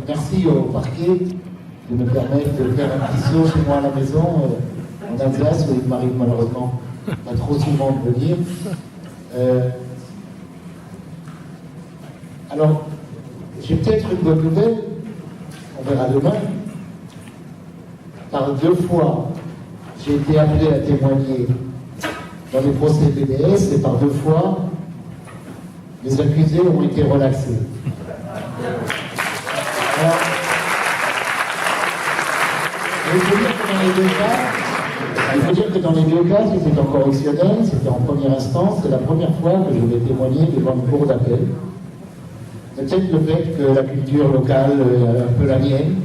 Merci au parquet de me permettre de faire un petit saut chez moi à la maison, en Alsace, où il m'arrive malheureusement pas trop souvent de venir. Alors, j'ai peut-être une bonne nouvelle, on verra demain. Par 2 fois, j'ai été appelé à témoigner dans les procès BDS, et par 2 fois, les accusés ont été relaxés. Alors, il faut dire que dans les deux cas, c'était en correctionnel, c'était en première instance, c'est la première fois que je vais témoigner devant une cour d'appel. Peut-être le fait que la culture locale, un peu la mienne,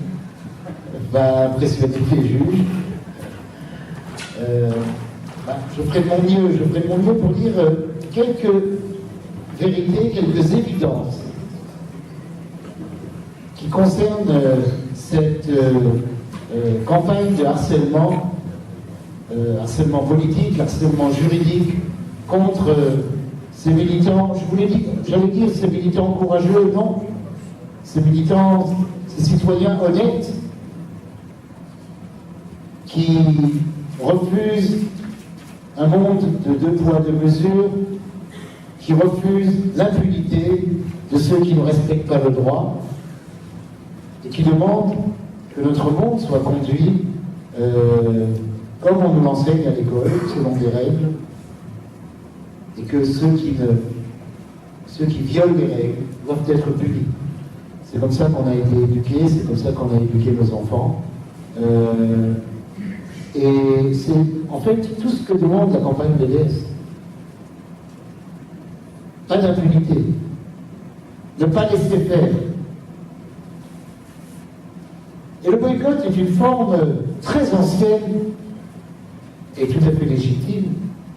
va impressionner les juges. Je ferai de mon mieux pour dire quelques vérités, quelques évidences qui concernent cette campagne de harcèlement, harcèlement politique, harcèlement juridique contre ces militants, j'allais dire ces militants courageux, non, ces militants, ces citoyens honnêtes qui refusent un monde de 2 poids, 2 mesures, qui refusent l'impunité de ceux qui ne respectent pas le droit et qui demandent que notre monde soit conduit comme on nous l'enseigne à l'école, selon des règles, et que ceux qui violent les règles doivent être punis. C'est comme ça qu'on a été éduqués, c'est comme ça qu'on a éduqué nos enfants. Et c'est en fait tout ce que demande la campagne BDS. Pas d'impunité. Ne pas laisser faire. Et le boycott est une forme très ancienne et tout à fait légitime,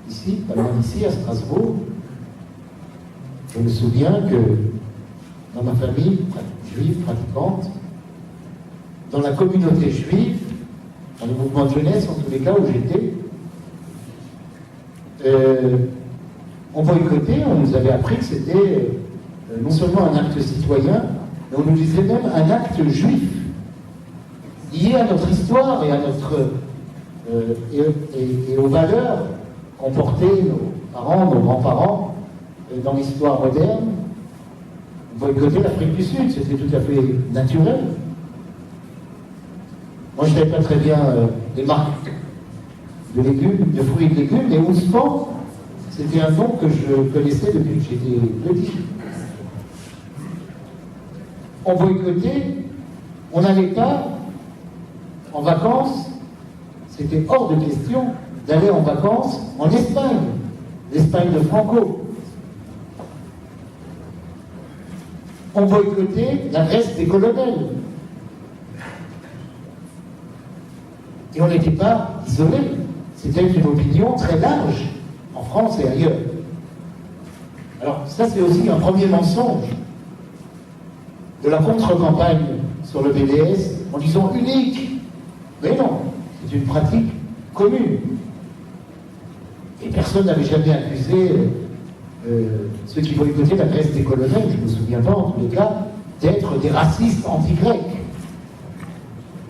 ici, pas loin d'ici, à Strasbourg. Je me souviens que dans ma famille juive pratiquante, dans la communauté juive, dans le mouvement de jeunesse, en tous les cas où j'étais, on boycottait, on nous avait appris que c'était non seulement un acte citoyen, mais on nous disait même un acte juif, lié à notre histoire et à notre et aux valeurs qu'ont portées nos parents, nos grands-parents dans l'histoire moderne. Boycotter l'Afrique du Sud, c'était tout à fait naturel. Moi, je ne savais pas très bien les marques de légumes, de fruits et de légumes, mais Ouspan, c'était un nom que je connaissais depuis que j'étais petit. On boycottait, on n'allait pas en vacances, c'était hors de question d'aller en vacances en Espagne, l'Espagne de Franco. On boycottait la Grèce des colonels. Et on n'était pas isolé. C'était une opinion très large, en France et ailleurs. Alors, ça, c'est aussi un premier mensonge de la contre-campagne sur le BDS, en disant unique. Mais non, c'est une pratique commune. Et personne n'avait jamais accusé ceux qui boycottaient la Grèce des colonels, je ne me souviens pas en tous les cas, d'être des racistes anti-grecs.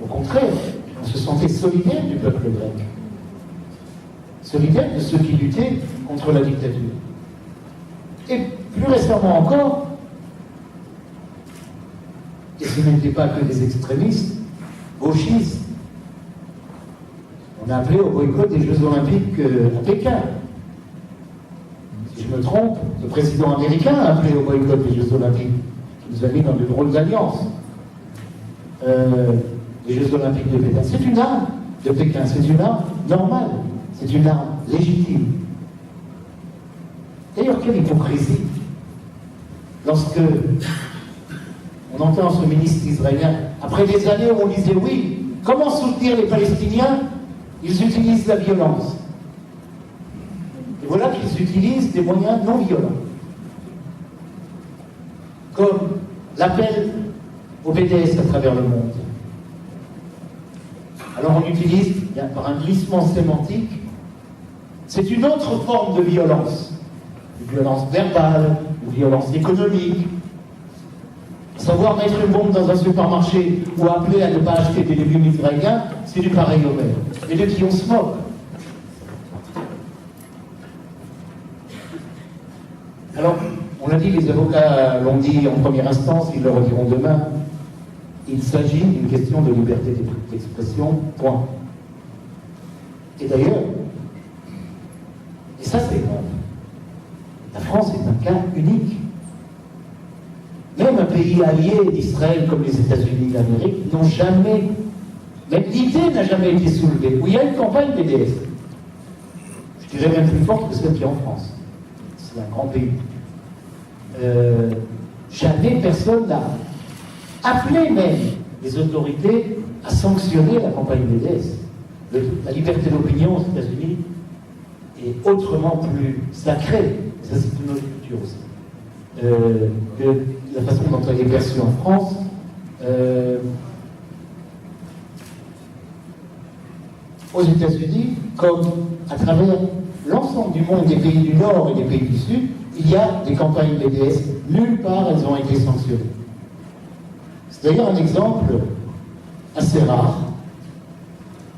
Au contraire, on se sentait solidaire du peuple grec, solidaire de ceux qui luttaient contre la dictature. Et plus récemment encore, et ce n'était pas que des extrémistes, gauchistes, on a appelé au boycott des Jeux Olympiques à Pékin. Si je me trompe, le président américain a appelé au boycott des Jeux Olympiques, qui nous a mis dans de drôles d'alliances. Les Jeux Olympiques de Pékin, c'est une arme de Pékin, c'est une arme normale, c'est une arme légitime. D'ailleurs, quelle hypocrisie lorsque on entend ce ministre israélien, après des années où on disait oui, comment soutenir les Palestiniens? Ils utilisent la violence. Et voilà qu'ils utilisent des moyens non violents, comme l'appel au BDS à travers le monde. Alors on utilise, par un glissement sémantique, c'est une autre forme de violence. de violence verbale, de violence économique. Savoir mettre une bombe dans un supermarché ou appeler à ne pas acheter des légumes israéliens, c'est du pareil au même. Et de qui on se moque. Alors, on l'a dit, les avocats l'ont dit en première instance, ils le rediront demain. Il s'agit d'une question de liberté d'expression, point. Et d'ailleurs, et ça c'est grave, la France est un cas unique. Même un pays allié d'Israël comme les États-Unis d'Amérique n'ont jamais, même l'idée n'a jamais été soulevée, où il y a une campagne BDS. Je dirais même plus forte que celle qui est en France. C'est un grand pays. Jamais personne n'a appelé même les autorités à sanctionner la campagne BDS. La liberté d'opinion aux États-Unis est autrement plus sacrée, ça c'est une autre culture aussi, que la façon dont elle est perçue en France. Aux États-Unis, comme à travers l'ensemble du monde, des pays du Nord et des pays du Sud, il y a des campagnes BDS, nulle part elles ont été sanctionnées. C'est d'ailleurs un exemple assez rare,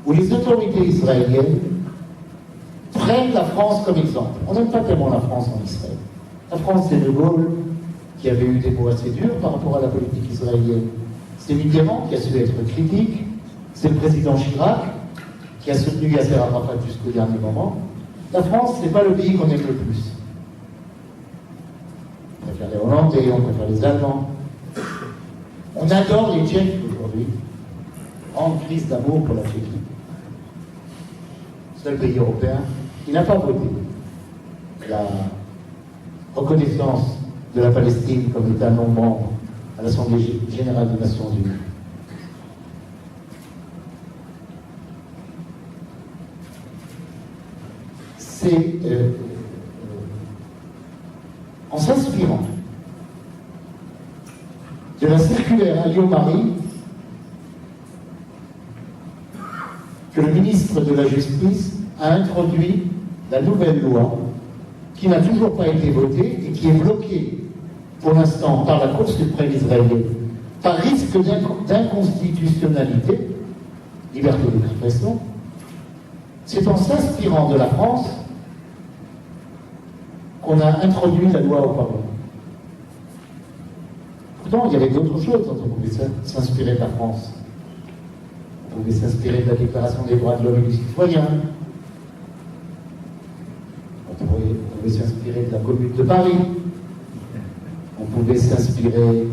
où les autorités israéliennes prennent la France comme exemple. On n'aime pas tellement la France en Israël. La France, c'est De Gaulle qui avait eu des mots assez durs par rapport à la politique israélienne. C'est Mitterrand qui a su être critique. C'est le président Chirac qui a soutenu Yasser Arafat jusqu'au dernier moment. La France, c'est pas le pays qu'on aime le plus. On préfère les Hollandais, on préfère les Allemands. On adore les Tchèques aujourd'hui. Grande crise d'amour pour la Tchéquie. Seul pays européen qui n'a pas voté la reconnaissance de la Palestine comme État non membre à l'Assemblée générale des Nations Unies. C'est en s'inspirant de la circulaire Alliot-Marie que le ministre de la Justice a introduit la nouvelle loi qui n'a toujours pas été votée et qui est bloquée pour l'instant par la Cour suprême israélienne par risque d'inconstitutionnalité, liberté d'expression. C'est en s'inspirant de la France qu'on a introduit la loi au Parlement. Pourtant, il y avait d'autres choses dont on pouvait s'inspirer de la France. On pouvait s'inspirer de la Déclaration des droits de l'homme et du citoyen. On pouvait s'inspirer de la Commune de Paris. On pouvait s'inspirer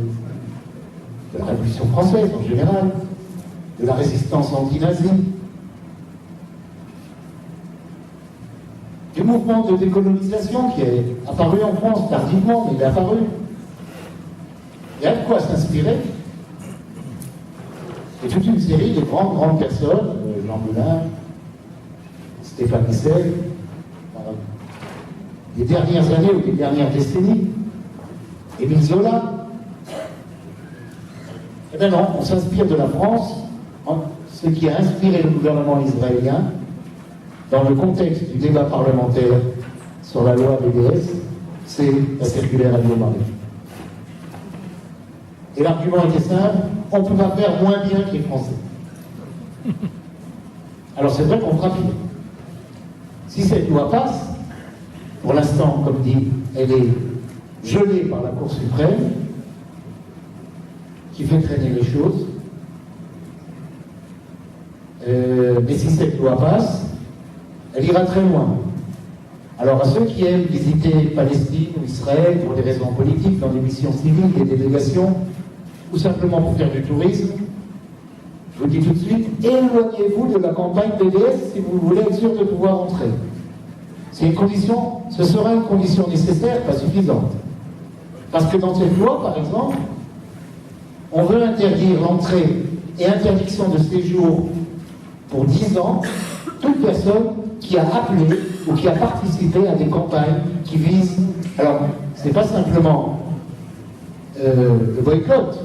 de la Révolution française en général, de la résistance anti-nazie, du mouvement de décolonisation qui est apparu en France tardivement, mais il est apparu. Il y a de quoi s'inspirer. Et toute une série de grandes personnes, Jean Moulin, Stéphane Hessel, des dernières années ou des dernières décennies, Émile Zola. Eh bien non, on s'inspire de la France, ce qui a inspiré le gouvernement israélien dans le contexte du débat parlementaire sur la loi BDS, c'est la circulaire Alliot-Marie. Et l'argument était simple, on ne peut pas faire moins bien que les Français. Alors c'est vrai qu'on fera pire. Si cette loi passe, pour l'instant, comme dit, elle est gelée par la Cour suprême, qui fait traîner les choses. Mais si cette loi passe, elle ira très loin. Alors à ceux qui aiment visiter Palestine ou Israël pour des raisons politiques, dans des missions civiles, des délégations, ou simplement pour faire du tourisme, je vous dis tout de suite, éloignez-vous de la campagne BDS si vous voulez être sûr de pouvoir entrer. C'est une condition, ce sera une condition nécessaire, pas suffisante. Parce que dans cette loi, par exemple, on veut interdire l'entrée et interdiction de séjour pour 10 ans toute personne qui a appelé ou qui a participé à des campagnes qui visent... Alors, c'est pas simplement le boycott,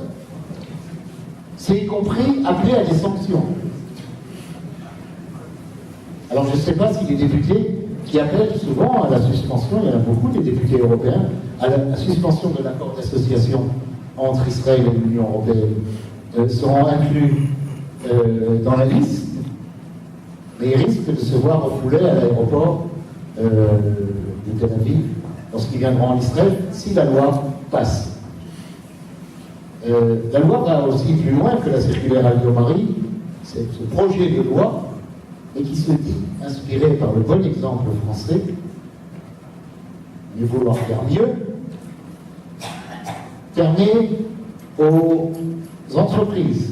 c'est y compris appeler à des sanctions. Alors, je ne sais pas si les députés qui appellent souvent à la suspension, il y en a beaucoup des députés européens, à la suspension de l'accord d'association entre Israël et l'Union européenne, seront inclus dans la liste, mais ils risquent de se voir refoulés à l'aéroport de Tel Aviv lorsqu'ils viendront en Israël, si la loi passe. La loi va aussi plus loin que la circulaire Alliot-Marie, c'est ce projet de loi, et qui se dit inspiré par le bon exemple français, mais vouloir faire mieux, permet aux entreprises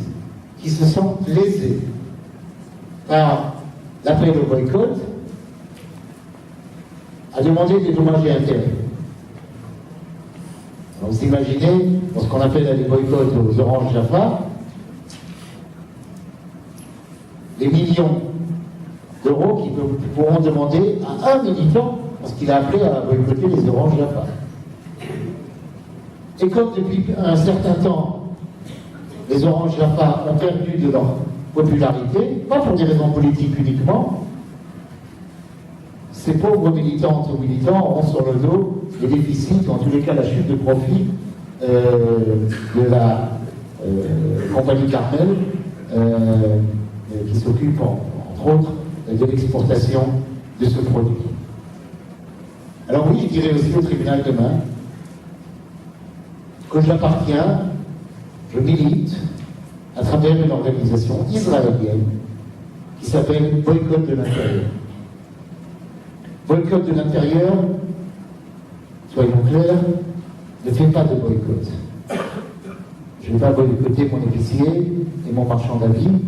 qui se sentent lésées par l'appel au boycott à demander des dommages et intérêts. Alors vous imaginez, lorsqu'on appelle à des boycotts aux Orange Jaffa, les millions d'euros qu'ils pourront demander à un militant parce qu'il a appelé à boycotter les Orange Jaffa. Et comme depuis un certain temps, les Orange Jaffa ont perdu de leur popularité, pas pour des raisons politiques uniquement, ces pauvres militantes ou militants auront sur le dos les déficits, ou en tous les cas la chute de profit de la compagnie Carmel, qui s'occupe entre autres de l'exportation de ce produit. Alors oui, je dirais aussi au tribunal demain que j'appartiens, je milite à travers une organisation israélienne qui s'appelle Boycott de l'Intérieur. Boycott de l'Intérieur, soyons clairs, ne fait pas de boycott. Je ne vais pas boycotter mon épicier et mon marchand d'habits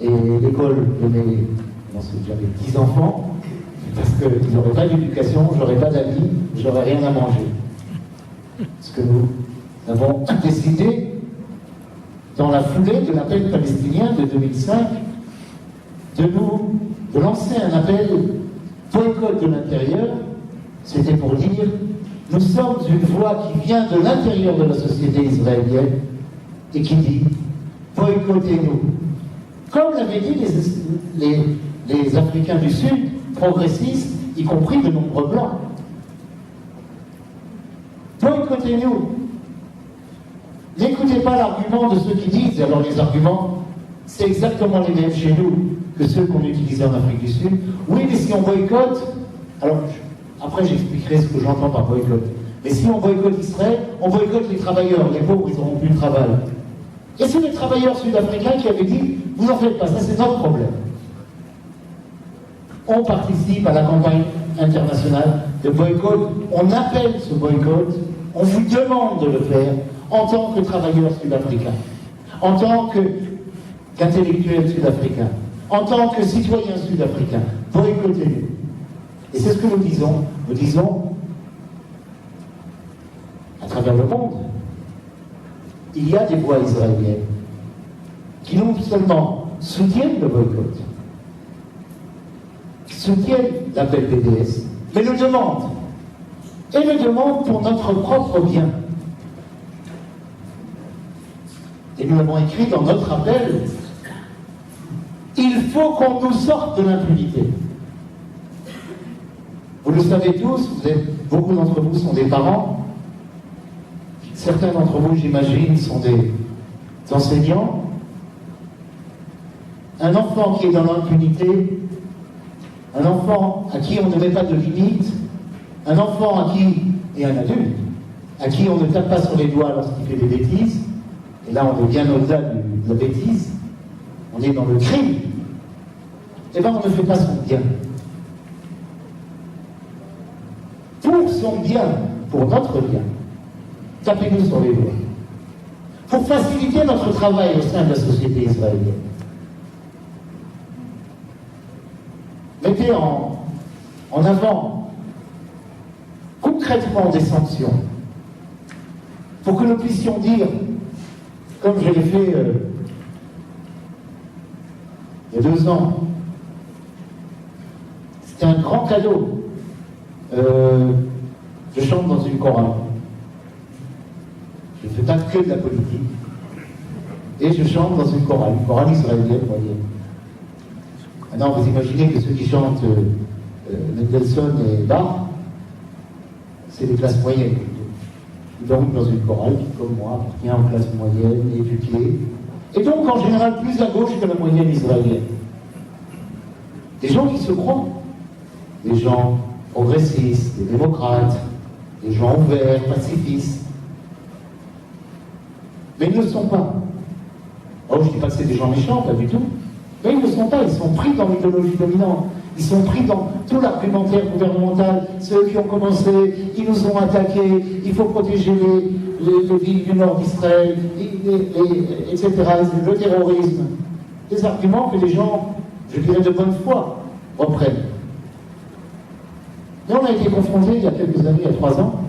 et l'école de mes, j'avais 10 enfants, parce qu'ils n'auraient pas d'éducation, j'aurais pas d'amis, j'aurais rien à manger. Ce que nous avons décidé dans la foulée de l'appel palestinien de 2005 de lancer un appel boycott de l'intérieur. C'était pour dire nous sommes une voix qui vient de l'intérieur de la société israélienne et qui dit boycottez-nous. Comme l'avaient dit les Africains du Sud, progressistes, y compris de nombreux blancs. Boycottez-nous. N'écoutez pas l'argument de ceux qui disent, alors les arguments, c'est exactement les mêmes chez nous que ceux qu'on utilisait en Afrique du Sud. Oui, mais si on boycotte, alors après j'expliquerai ce que j'entends par boycott. Mais si on boycotte Israël, on boycotte les travailleurs, les pauvres, ils n'auront plus de travail. Et c'est les travailleurs sud-africains qui avaient dit, vous n'en faites pas, ça c'est notre problème. On participe à la campagne internationale de boycott, on appelle ce boycott, on vous demande de le faire en tant que travailleurs sud-africains, en tant qu'intellectuels sud-africains, en tant que citoyens sud-africains, boycottez-nous. Et c'est ce que nous disons à travers le monde. Il y a des voix israéliennes qui non seulement soutiennent le boycott, soutiennent l'appel BDS, mais le demandent. Et le demandent pour notre propre bien. Et nous l'avons écrit dans notre appel, il faut qu'on nous sorte de l'impunité. Vous le savez tous, beaucoup d'entre vous sont des parents, certains d'entre vous, j'imagine, sont des enseignants. Un enfant qui est dans l'impunité, un enfant à qui on ne met pas de limite, un enfant et un adulte, à qui on ne tape pas sur les doigts lorsqu'il fait des bêtises, et là on est bien au-delà de la bêtise, on est dans le crime, et bien on ne fait pas son bien. Pour son bien, pour notre bien, tapez-nous sur les doigts. Pour faciliter notre travail au sein de la société israélienne. Mettez en avant concrètement des sanctions pour que nous puissions dire, comme je l'ai fait il y a 2 ans, c'était un grand cadeau. Je chante dans une chorale. Je ne fais pas que de la politique. Et je chante dans une chorale israélienne, vous voyez. Maintenant, vous imaginez que ceux qui chantent Mendelssohn et Bach, c'est les classes moyennes. Donc dans une chorale qui, comme moi, appartient en classe moyenne, éduquée, et donc en général plus à gauche que la moyenne israélienne. Des gens qui se croient, des gens progressistes, des démocrates, des gens ouverts, pacifistes. Mais ils ne le sont pas. Oh, je ne dis pas que c'est des gens méchants, pas du tout. Mais ils ne le sont pas, ils sont pris dans l'idéologie dominante. Ils sont pris dans tout l'argumentaire gouvernemental. Ceux qui ont commencé, ils nous ont attaqués, il faut protéger les villes du nord d'Israël, etc. Le terrorisme. Des arguments que les gens, je dirais de bonne foi, reprennent. Mais on a été confrontés il y a quelques années, il y a 3 ans,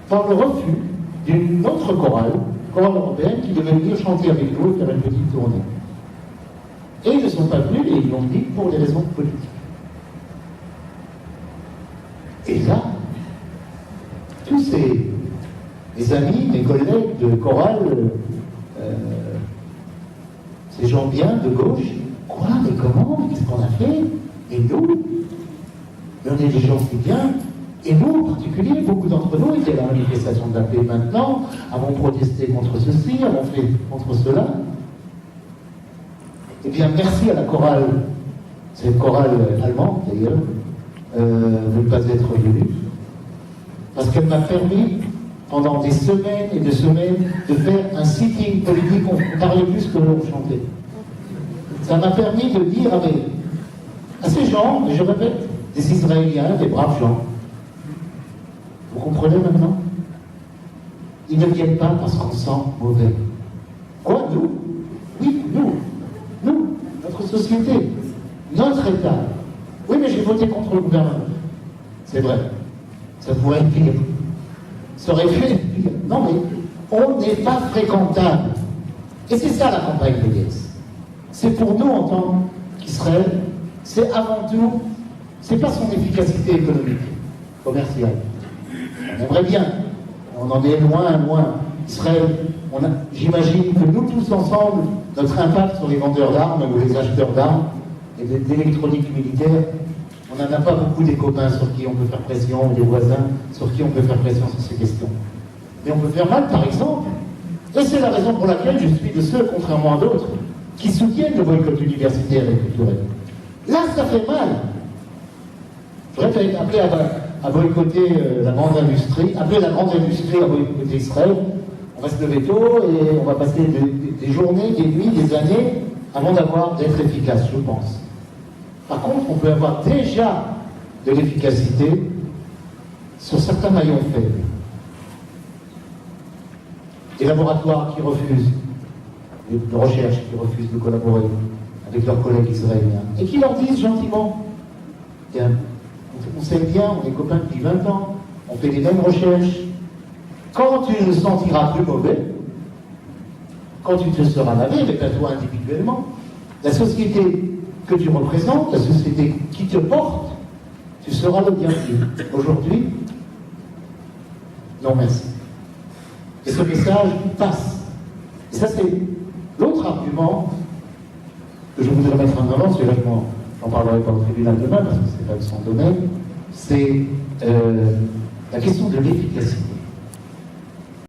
par le refus d'une autre chorale européenne, qui devait venir chanter avec nous et faire une petite tournée. Et ils ne sont pas venus, et ils l'ont dit pour des raisons politiques. Et là, tous mes amis, mes collègues de chorale, ces gens bien de gauche, quoi, mais comment, qu'est-ce qu'on a fait? Et nous, on est des gens qui bien, et nous en particulier, beaucoup d'entre nous étaient à la manifestation de la paix maintenant, avons protesté contre ceci, avons fait contre cela. Eh bien, merci à la chorale, cette chorale allemande d'ailleurs, de ne pas être venue, parce qu'elle m'a permis, pendant des semaines et des semaines, de faire un sitting politique. On parlait plus que l'on chantait. Ça m'a permis de dire à ces gens, et je répète, des Israéliens, des braves gens, vous comprenez maintenant? Ils ne viennent pas parce qu'on sent mauvais. Quoi, nous? Oui, nous, notre société, notre État. Oui, mais j'ai voté contre le gouvernement. C'est vrai. Ça pourrait être pire. Ça aurait pu être pire. Non, mais on n'est pas fréquentable. Et c'est ça la campagne de Lies. C'est pour nous, en tant qu'Israël, c'est avant tout, c'est pas son efficacité économique, commerciale. On aimerait bien. On en est loin. Israël, j'imagine que nous tous ensemble, notre impact sur les vendeurs d'armes ou les acheteurs d'armes et d'électronique militaire, on n'en a pas beaucoup des copains sur qui on peut faire pression, des voisins sur qui on peut faire pression sur ces questions. Mais on peut faire mal, par exemple. Et c'est la raison pour laquelle je suis de ceux, contrairement à d'autres, qui soutiennent le boycott universitaire et culturel. Là, ça fait mal. Je répète, appeler à boycotter la grande industrie, appeler la grande industrie à boycotter Israël, on va se lever tôt et on va passer des journées, des nuits, des années avant d'être efficace, je pense. Par contre, on peut avoir déjà de l'efficacité sur certains maillons faibles. Des laboratoires qui refusent, de recherche qui refusent de collaborer avec leurs collègues israéliens et qui leur disent gentiment, tiens, on s'aime bien, on est copains depuis 20 ans, on fait les mêmes recherches. Quand tu te sentiras plus mauvais, quand tu te seras lavé, mais pas toi individuellement, la société que tu représentes, la société qui te porte, tu seras le bienvenu. Aujourd'hui, non merci. Et ce message passe. Et ça, c'est l'autre argument que je voudrais mettre en avant, celui-là, j'en parlerai pas au tribunal demain, parce que ce n'est pas de son domaine, c'est la question de l'efficacité.